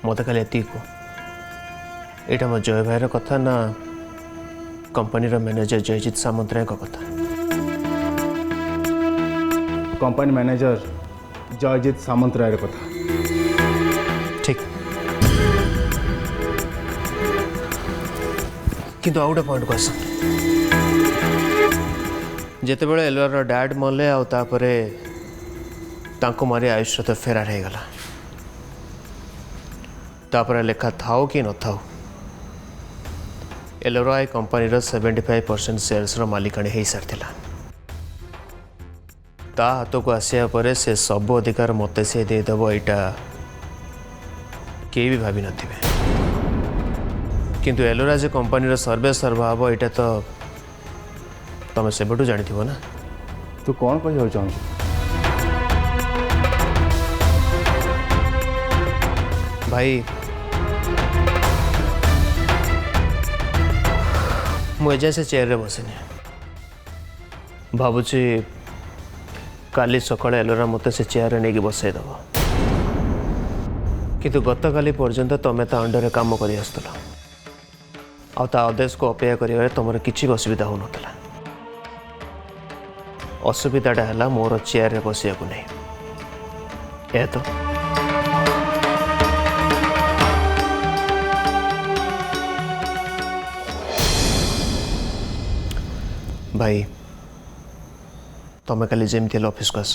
मत खाली एति को यहाँ मो जय भाईर कथा ना कंपनी मैनेजर जयजित सामंतराय कथा। कंपनी मैनेजर जयजित सामंतराय कथा। ठीक किंतु आउ गोटे पॉइंट को आस जिते बड़े एलआर डैड मले आउे मारी आयुष तो फेरार हो गला तापर लेखा थाओ कि न थाओ एलआर कंपनी 75% शेयर्स मालिकाणी हो सारी ता हाथ को आसिया पर से सब अधिकार मत से देदेव यहाँ कई भी भावी नथिबे किंतु एलोरा जे कंपनी सर्वे सर्वा हम यहाँ तो तुम से जानी ना। तू कौन कह चाहूँ भाई मुझे से चेयर रे बसनी भावुची काली सकाଳେ एलोरा मत से चेयर रे नहीं बसईदेव किंतु गत काली पर्यंत तुम ता अंडर काम कर आदेश को अपेक्षा कर तुम किसी असुविधा हो नाला असुविधाटा है मोर चेयर रे बसिया को नहीं यह तो भाई तुम काली जमी ऑफिस को आस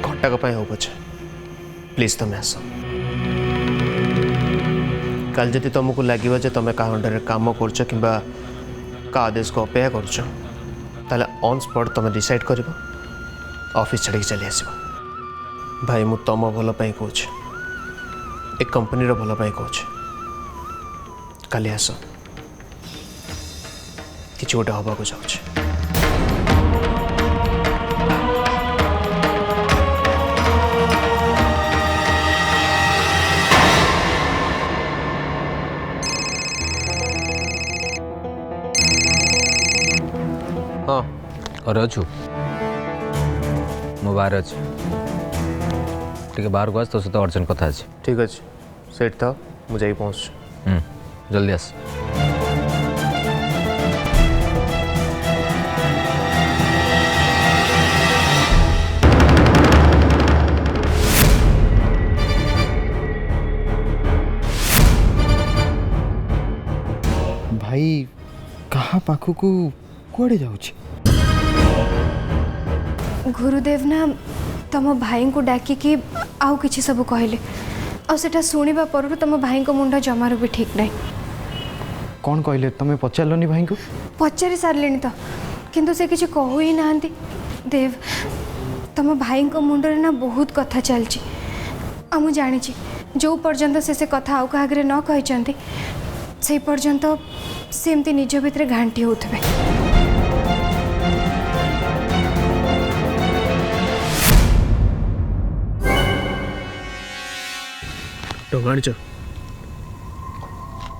घंटाक हो पचे प्लीज तुम आस कल जदि तुमको लगे तुम क्या अंडर काम कर आदेश को अपेक्षा कर ऑन स्पॉट तुम डिसाइड कर ऑफिस छाड़ी चली आस भाई मु तुम भल कहूँ ए कंपनी भल कहूँ काली आस कि गोटे हवा को जाऊँ हाँ और अच्छु मो बाहर अच्छे टे बाहर को आस तो सहित अर्जेंट कथा अच्छे। ठीक अच्छे सेठ था मुझे पहुँच जल्दी आस। भाई कहाँ पाखक कुआड़े जाऊँ गुरुदेव ना तुम भाई को डाकिकी आउ किसी सब कहले आटा शुणा पर तुम भाई को मुंड जमार भी ठीक नहीं। कौन कहले तुम पचारलनी भाई को? पचारि सारे तो किंतु से किसी कहू ही ना देव तुम भाई को मुंडरे ना बहुत कथा चलची मु जानी जो पर्यंत से कथा आउ क्या न कहते से पर्यंत सेमती निज भितर घांटी होते। टंका आनीच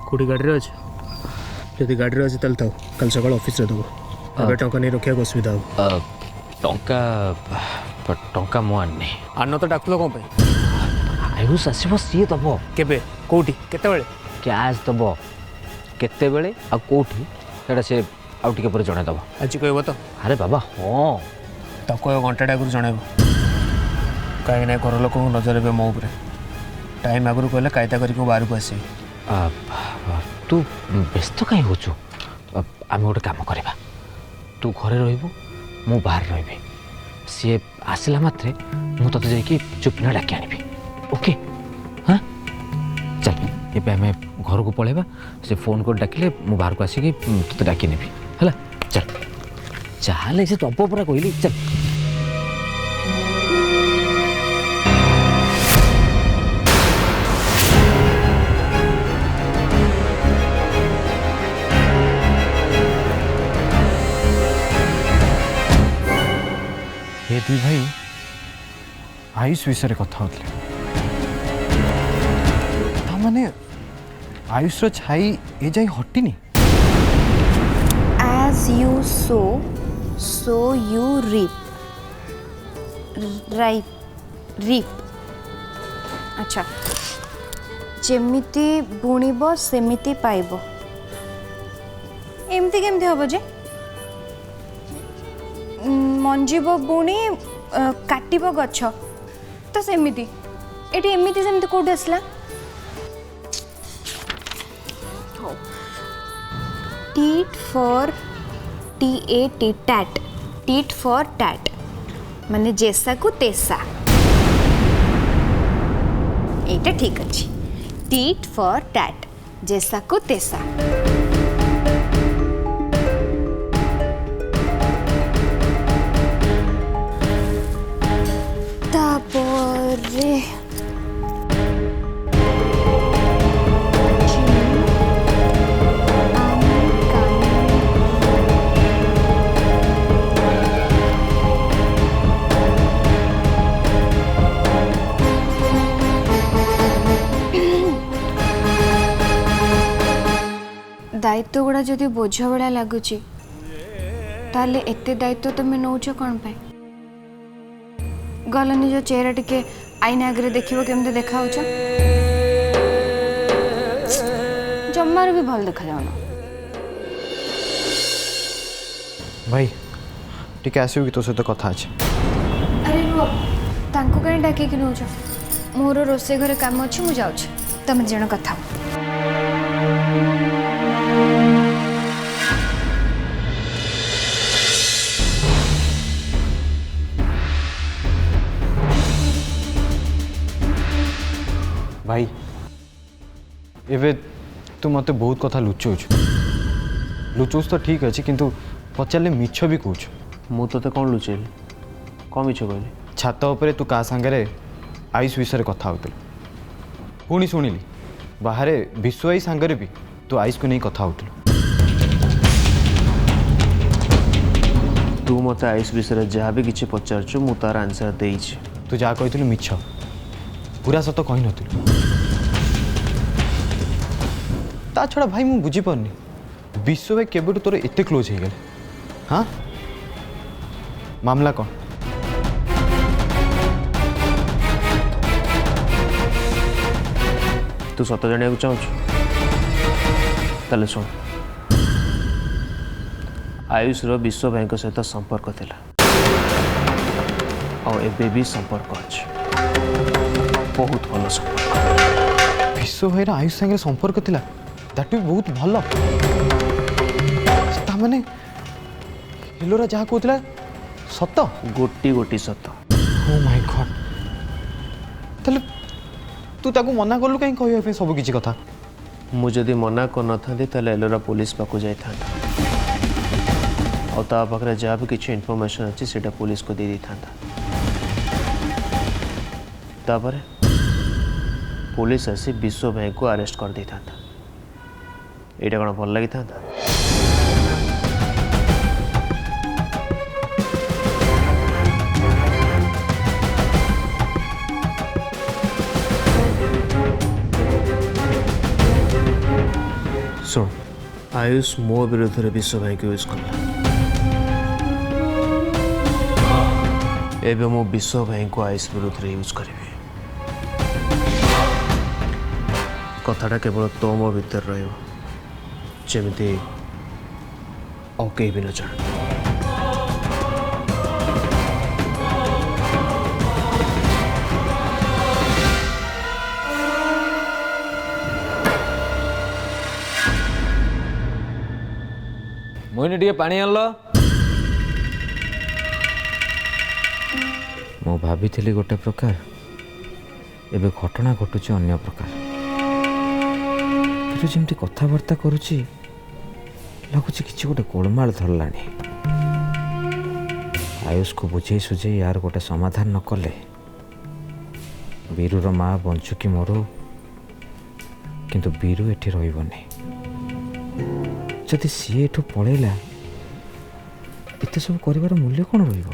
कौटी गाड़ी अच्छे जदि गाड़ी अच्छे ताल था कल सका ऑफिस रे दब अबे टंका नहीं रखा असुविधा हो टंका मु आनी आन तो डाकुल कौन आयुष आसब सी दब केबे कौटी केतेबेले कैश दब केतेबेले आ कोठी सेटा से आउ टिके पर जणे दब आज कहब तो अरे बाबा हाँ तो कह घंटा आगुरी जनइब कहीं ना घर लोक नजर ए मो उपर टाइम आगुरी कहले कायदा करके बाहर को आसे। तू व्यस्त कहीं होचु आम गोटे काम करवा तू घरे रहिबु मु बाहर रही सी आसला मात्रे मु तते जाइए चुपना डाकी आनी ओके हाँ चल ये आम घर को पलैबा से फोन कर डाकिले मु बाहर को आसिक तते डाकी नेबी है चल चाहे से तब पूरा कहली चल। ये दुई भाई आयुष विषय कथा होते माने आयुष छाई ए जाई हटिनी। As you sow, so you reap. Right, reap. अच्छा जेमिति बुणिब सेमिति पाइब एमती केमती हम जे मंजिब बुणी काटिब गछ तो सेमिति एटी एमिति सेमिति कोड आसला tit for TAT tat tit for tat माने जैसा को तेसा एटा ठीक अच्छी टीट फॉर टैट जैसा को तेसा तापरे दायित्व गुड़ा जदि बोझ भाया लगुच ताले एते दायित्व तुम्हें नौच कौन पाए गल निज चेहरा टिके आईना आगे देखियो केमते देखा जमार भी भल देखा जाऊन भाई टिके आसो कि तो सहित कथा अच्छे अरे रुह तांको कहीं डाकिक नौच मोर रोसे घरे काम अच्छे मुझे जाऊँ तुम जन कथा हो। भाई एबे तू मत बहुत कथा लुचौच लुचौच तो ठीक अच्छे किंतु पचारे मिछ भी कौच मु तोते कौन लुचेली कौन मिछ कहली छात उपरे तू का सांगरे आयुष विषय कथा होत पुणी शुणिली बाहर विश्वाई सांगरे भी तू आयुष को नहीं कथा होत तू मत आयुष विषय जहाँ भी किसी पचारचु मु तार आंसर देइछि तू जहाँ कही मिछ पूरा सत कही नु ता छड़ा भाई मु बुझी पारनी विश्व भाई केबेटू तोर एते क्लोज हो गले हाँ मामला कौन तू सत जाना चाहूँ ताले सुन आयुष विश्व भाई सहित संपर्क थिला और एबे भी संपर्क अच्छे बहुत भल संपर्क विश्व भाई आयुष संगे संपर्क थिला दैट भी बहुत भल माने हिलोरा जहाँ कहला सत गोटी गोटी सत ओ माय गॉड तले तू ताको मना करलु कहीं कहबे सब किछि कथा मु जदि मना कर न ताले एलोरा पुलिस पाकु जाई था और ता पाखरे जहाँ भी किसी इनफॉरमेशन अच्छी सेटा पुलिस को दे दी था तापर पुलिस आसी विश्व भाई को अरेस्ट कर दी था यहाँ कौन भल लगी था सुन आयुष मो विरुद्ध विश्व भाई को यूज कर एवं मो विश्व भाई को आयुष विरुद्ध यूज करी कथाटा केवल तो मो भीतर रमती और कहीं भी न जान मोहिनी टे पानी आनल मु भाभी गोटे प्रकार एबे घटना घटुची अन्य प्रकार फिर जमती कथबार्ता करुची लगुच कि गोटे गोलमाल धरलानी आयुष को बुझे सुझे यार गोटे समाधान न कले बीरूर माँ बंचु कि मरु किंतु बीरू एठी रहिबनी जदि सी एठू पलैला एते सब करिवार मूल्य कौन रहिबो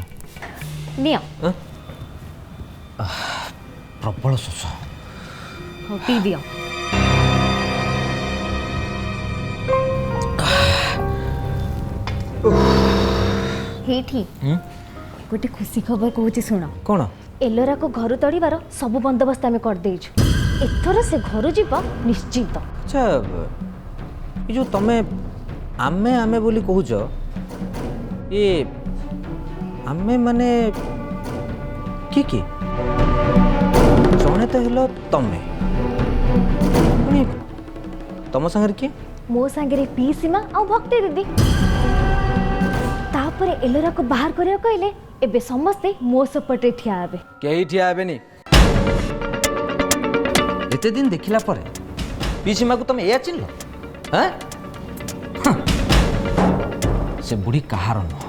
नियो प्रबल शोष हो पी दियो हेठी गोटे खुशी खबर कहूँ शुण କ'ଣ एलोरा को घर तोड़बार सब बंदोबस्त आम करदेचु एथर से घर जीव निश्चित। ଆଚ୍ଛା ଏ ଯେଉଁ ତମେ ଆମେ ଆମେ ବୋଲି କହୁଛ ଏ ଆମେ ମାନେ କିଏ କିଏ? ଜଣେ ତ ହେଲ ତମେ ପୁଣି ତମ ସାଙ୍ଗରେ କିଏ? मो सांगे पी सीमा आ भक्ति दीदी तापरे एलोरा को बाहर करिया कहले एबे समस्ते मो सपोर्ट रे ठिया हेबे। କେହି ଠିଆ ହେବେନି। ଏତେ ଦିନ ଦେଖିଲା ପରେ ପିସିମାକୁ ତମେ ଏଇଆ ଚିହ୍ନିଲ? ହାଁ ସେ ବୁଢ଼ୀ କାହାର ନୁହଁ।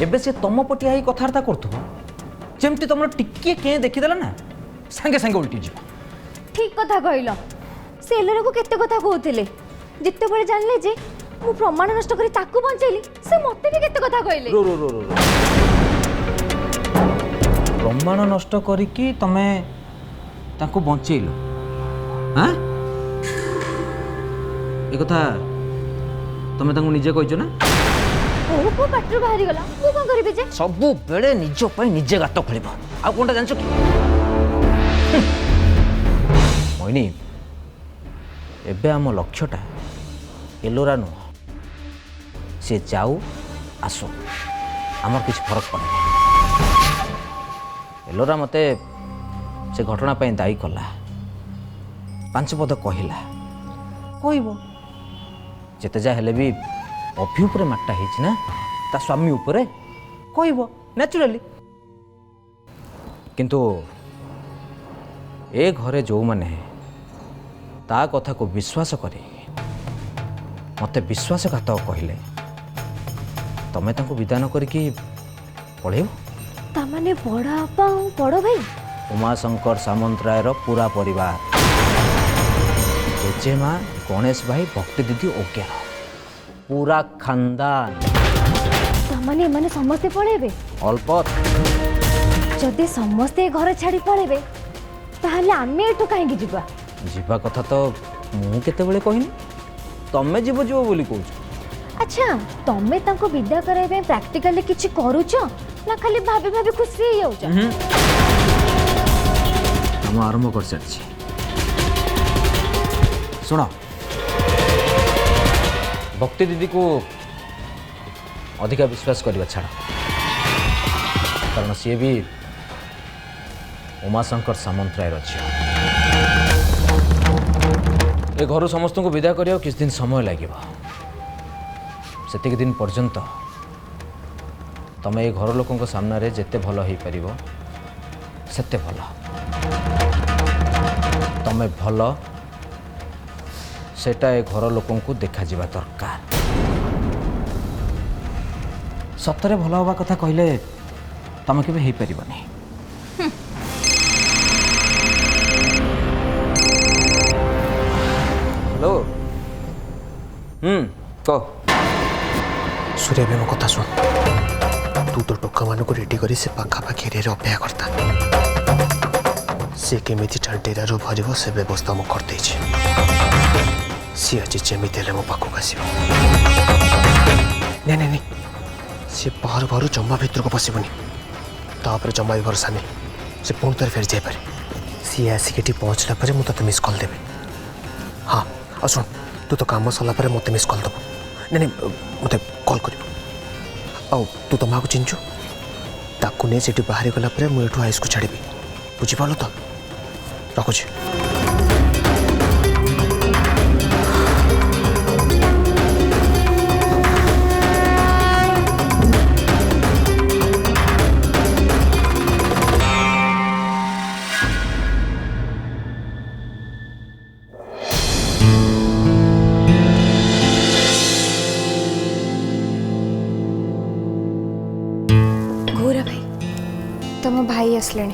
ଏବେ ସେ ତମ ପଟିଆ ହେଇ କଥାବାର୍ତ୍ତା କରୁଥିବ ଯେମିତି ତମର ଟିକିଏ କେଁ ଦେଖିଦେଲା ନା ସାଙ୍ଗେ ସାଙ୍ଗେ ଓଲଟି ଯିବ। ठीक कथा कहल से एलोरा को केते कथा कहउथिले जिते बळे जानले जे मु प्रमाण नष्ट करी ताकू बंचैली से मते भी केते कथा कहले। रो रो रो रो रो। प्रमाण नष्ट करिकी तमे ताको बंचेइल हां ए कथा तमे ताको निजे कहिছো ना? ओ को पाटर बाहरी गला मु कोन करबे जे सबु बेले निज पई निजे गात खोलिब आ कोनटा जानछो की मोइनी एबे आम लक्ष्यटा एलोरा नुह से जाऊ आसो आमर किसी फरक पड़े एलोरा मते से घटना पे दायी कला 5 पद कहला कहब जिते जा हेले भी अभी उपरे माटा है ना ता स्वामी उपरे कहब नेचुराली किंतु ए घरे जो माने ता कथा को विश्वास करी मते विश्वासघात कहले तमें तांको विधान करके पढ़ेब ता माने बड़ा आपा बड़ भाई उमाशंकर सामंतरायर पूरा परिवार जेजेमा गणेश भाई भक्ति दीदी ओके पूरा खानदान ता माने माने समस्ते पळेबे अल्प जदि समस्ते घर छाड़ी पळेबे ताहले आमे एठो काहेकि जिबा जीवा कथा तो मु केतेबेले कहिनी तमे जीव जीव बोली कहूछ। अच्छा तमे तांको विद्या कराइबे प्रैक्टिकली किछि करूछ ना खाली भाबी भाबी खुशी हे जाउछ। हम आरंभ कर सारी सुनो भक्ति दीदी को अधिका विश्वास करवा छाड़ कारण सी भी उमाशंकर सामंतरायर झील ए घर समस्त को विदा करिया किछ दिन समय लगे सेतिक दिन पर्यंत तमे ए घर लोकों सामना रे जेते भल हो पारिबो सेते भल तमे भल सेटा ए घर लोकों को देखा जिबा दरकार सतरे भल हवा कथा कहले तमे केबे हे पारिबनी। हेलो कह सूर्य भी मो कथा सुन तू तो टोका मान को रेडी करी से पाखापाखि एरिया अपेक्षा करता सी केमी डेरा भर से व्यवस्था मुझे करदे सी आज जमी मो पाखक आस नहीं सी बाहर बाहर जमा भितर को पशुनि तापर जमा भी भरोसा नहीं से पुणी थे फेरी जापे सी आसिक पहुँचला पर मुझे मिस कॉल देवी हाँ आ शुण तू तो काम सरला मत मिस कॉल दब नहीं मत कॉल कर तू तो माँ को चिंचु ताकू नहीं से बाहरी गला मुझे हाइस को छाड़ी बुझीपाल तो रखुची। घोरा भाई तुम भाई आसले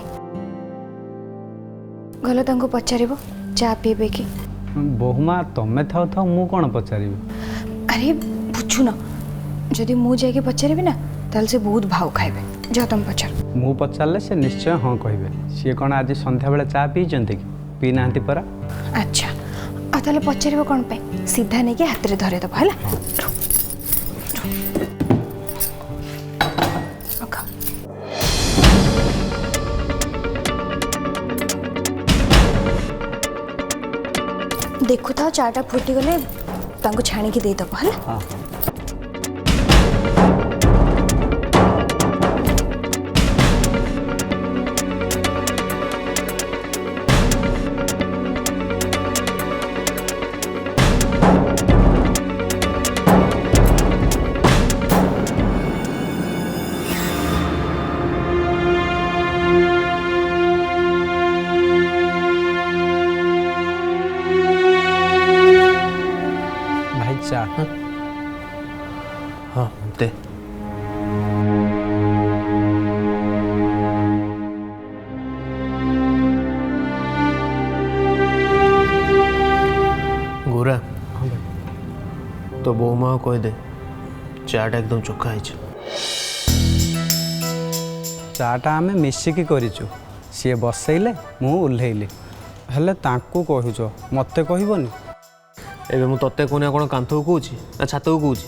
गल तांको पचारिबो चा पीबे कि बहुमा तमे थाओ थाओ मु कोन पचारिबी अरे बुझु न जदि मु जाके पचारिबे ना ताल से बहुत भाव खाइबे जा तुम पचार मु पचारले से निश्चय हाँ कहबे सी कोन आज संध्या बेले चा पी जंते कि पी नांती परा अच्छा आ ताले पचारिबो कोन पे सीधा नहीं के हाथ रे धरे दबा हला रखा देखु था चाटा फुटी गले तांको छाणी की दे दब हला। हाँ भाई चा हाँ दे। गोरा हाँ भाई तो बो माँ कह दे चाटा एकदम चोखा है। चाटा आमे मिसिकी करिचु सी बसैले मु ओह्लैली हेले तांकू कहूच मते कहबनी एबे मु तत्ते कोने कोन कांथ को कहूची ना छात को कहूची।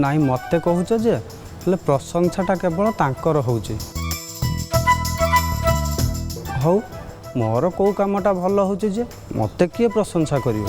नाई मते कहूच जे हेले प्रशंसाटा केवल तांकर होउची। हौ मोर को कामटा भल होउची जे मते किए प्रशंसा करियो।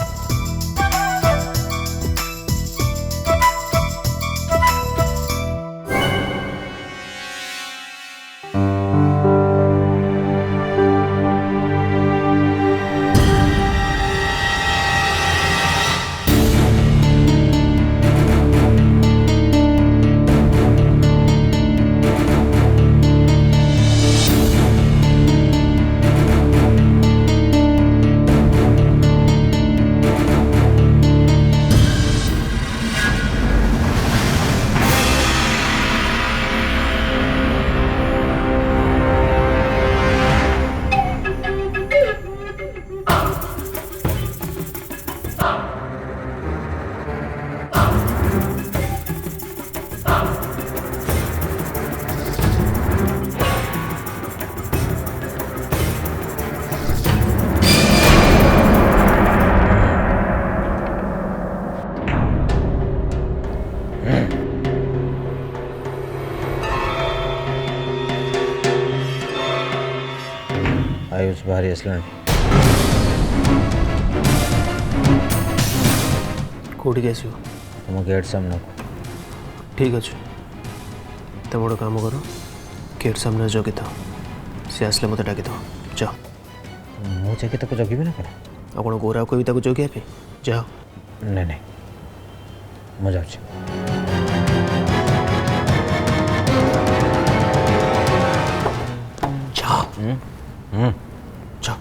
आयुष भारी असला कौटी के आसो तुम गेट सामने को ठीक अच्छे तो बड़ काम कर गेट सामने जगी था सी आसले मत डाकी था जाओ। मु जाके ताको जगिबे ना करे आप गोरा को भी ताको जगिया पे जाओ। नहीं नहीं मु जाउछि। जाओ जाओ।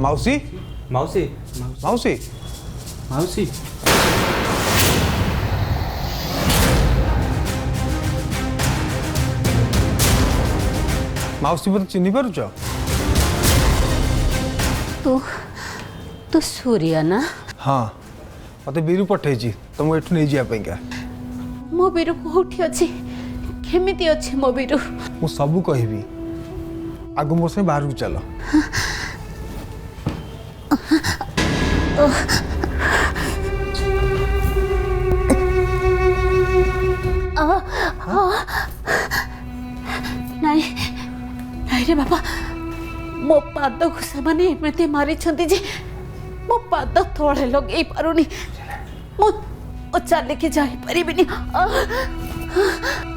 माउसी माउसी माउसी माउसी माउसी मत चिन्ह पारुछ तू तू सूर्या ना हाँ मत बीरू पठे तुमको एठू नहीं जावाई क्या मो बीरू कोठी अच्छी केमिति अच्छी मो बीरू मु सबू कहबी आगु मो से बाहर चल नहीं नहीं रे बाबा मो पाद को से माने एमती मारी जे मो पाद तले लगे पारुनी मो चल के जाई परिबिनी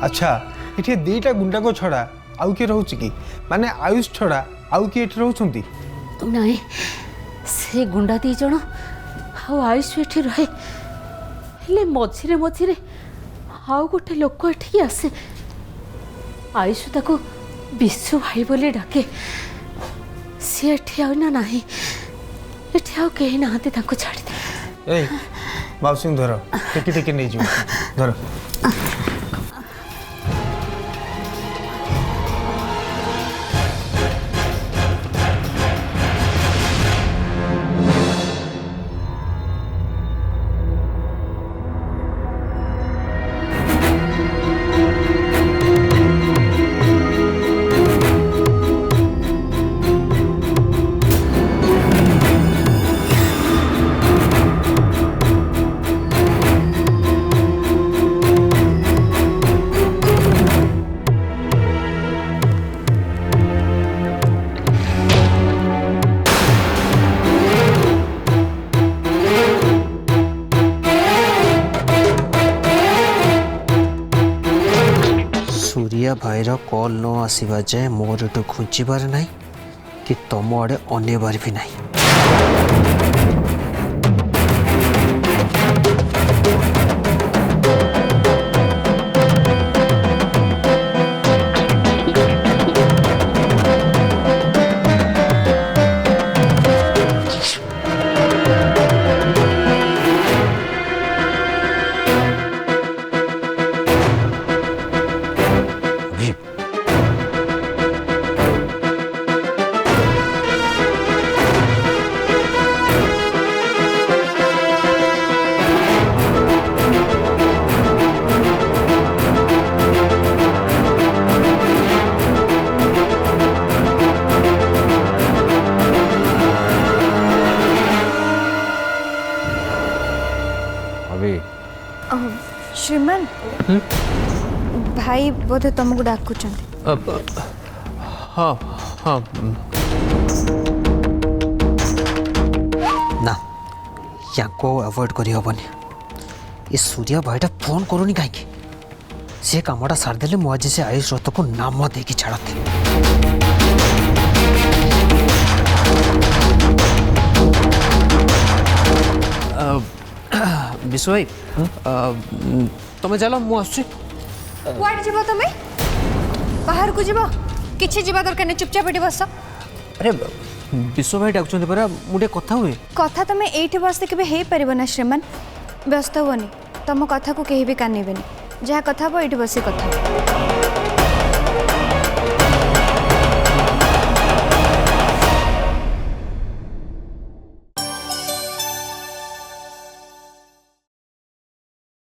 अच्छा ये दीटा गुंडा को छड़ा आउ किए रोच कि माने आयुष छड़ा आउ किए एठी रहउछंती नहीं से गुंडा दी जण आउ आयुष एठी रहे हेले मझिरे मझिरे आउ गोटे लोक एठी आसे आयुष ताको विश्व भाई बोले डाके सी एठी आउ ना नाही एठी आउ केही नाहते ताको छाड़ी दे ए माउसी धर टेकी टेकी नहीं जीव धर सूर्या भाईर कॉल न आसवा जाए मोर एटू घुंचबार ना कि तुम आड़े अनेबार भी नहीं। श्रीमान भाई बोधे तुमको डाकुं। हाँ हाँ ना या को अवॉइड करी हबनी। ये सूर्या भाईटा फोन करूनी कहीं सी कामटा सारिदेले मु आज से आयुष रथ को नाम देकी छाड़ते। विश्व भाई तुम्हें चलो मु आसुची। कुआडे जीव तुम्हें बाहर को जीव किछि जीवा दरकार नहीं चुपचाप एठी बस। अरे विश्व भाई डाकुचंती परा मुटे कथा हुए कथा तुम एठी बसते केबे हे परिबो ना श्रीमान व्यस्त होनी तुम कथा को केही भी कानिबेनी जहाँ कथा हो एठी बसी कथा।